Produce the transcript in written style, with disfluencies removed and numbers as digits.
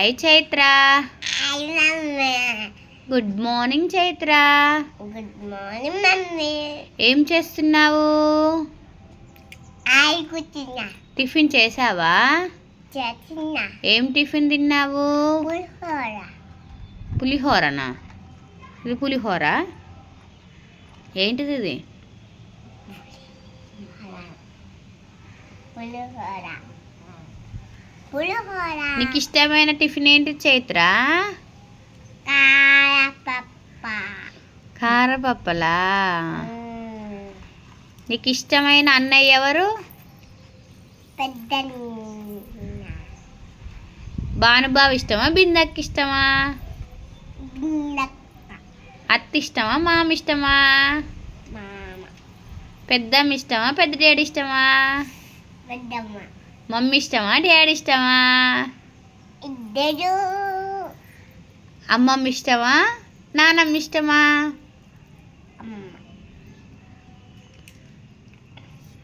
Hi Chaitra. Hi mummy. Good morning Chaitra. Good morning mummy. ఏం చేస్తున్నావు? Hi కూర్చున్నా. టిఫిన్ చేసావా? చేస్తున్నా. ఏం టిఫిన్ తిన్నావు? పులిహోర. పులిహోరనా? ఇది పులిహోర? ఏంటిది ఇది? పులిహోర. పులిహోర. నీకు ఇష్టమైన టిఫిన్ ఏంటి చైత్ర? కారపప్ప. కారపప్పలా? నీకు ఇష్టమైన అన్నయ్య ఎవరు? పెద్ద భానుబావ ఇష్టమా, బిందక్కి ఇష్టమా? బిందక్క. అత్త ఇష్టమా, మామ ఇష్టమా? మామ. పెద్దమ్మ ఇష్టమా, పెద్ద డాడీ ఇష్టమా? పెద్దమ్మ. మమ్మీ ఇష్టమా, డాడీ ఇష్టమా? ఇద్దరు. అమ్మమ్మ ఇష్టమా, నానమ్మ ఇష్టమా? అమ్మ.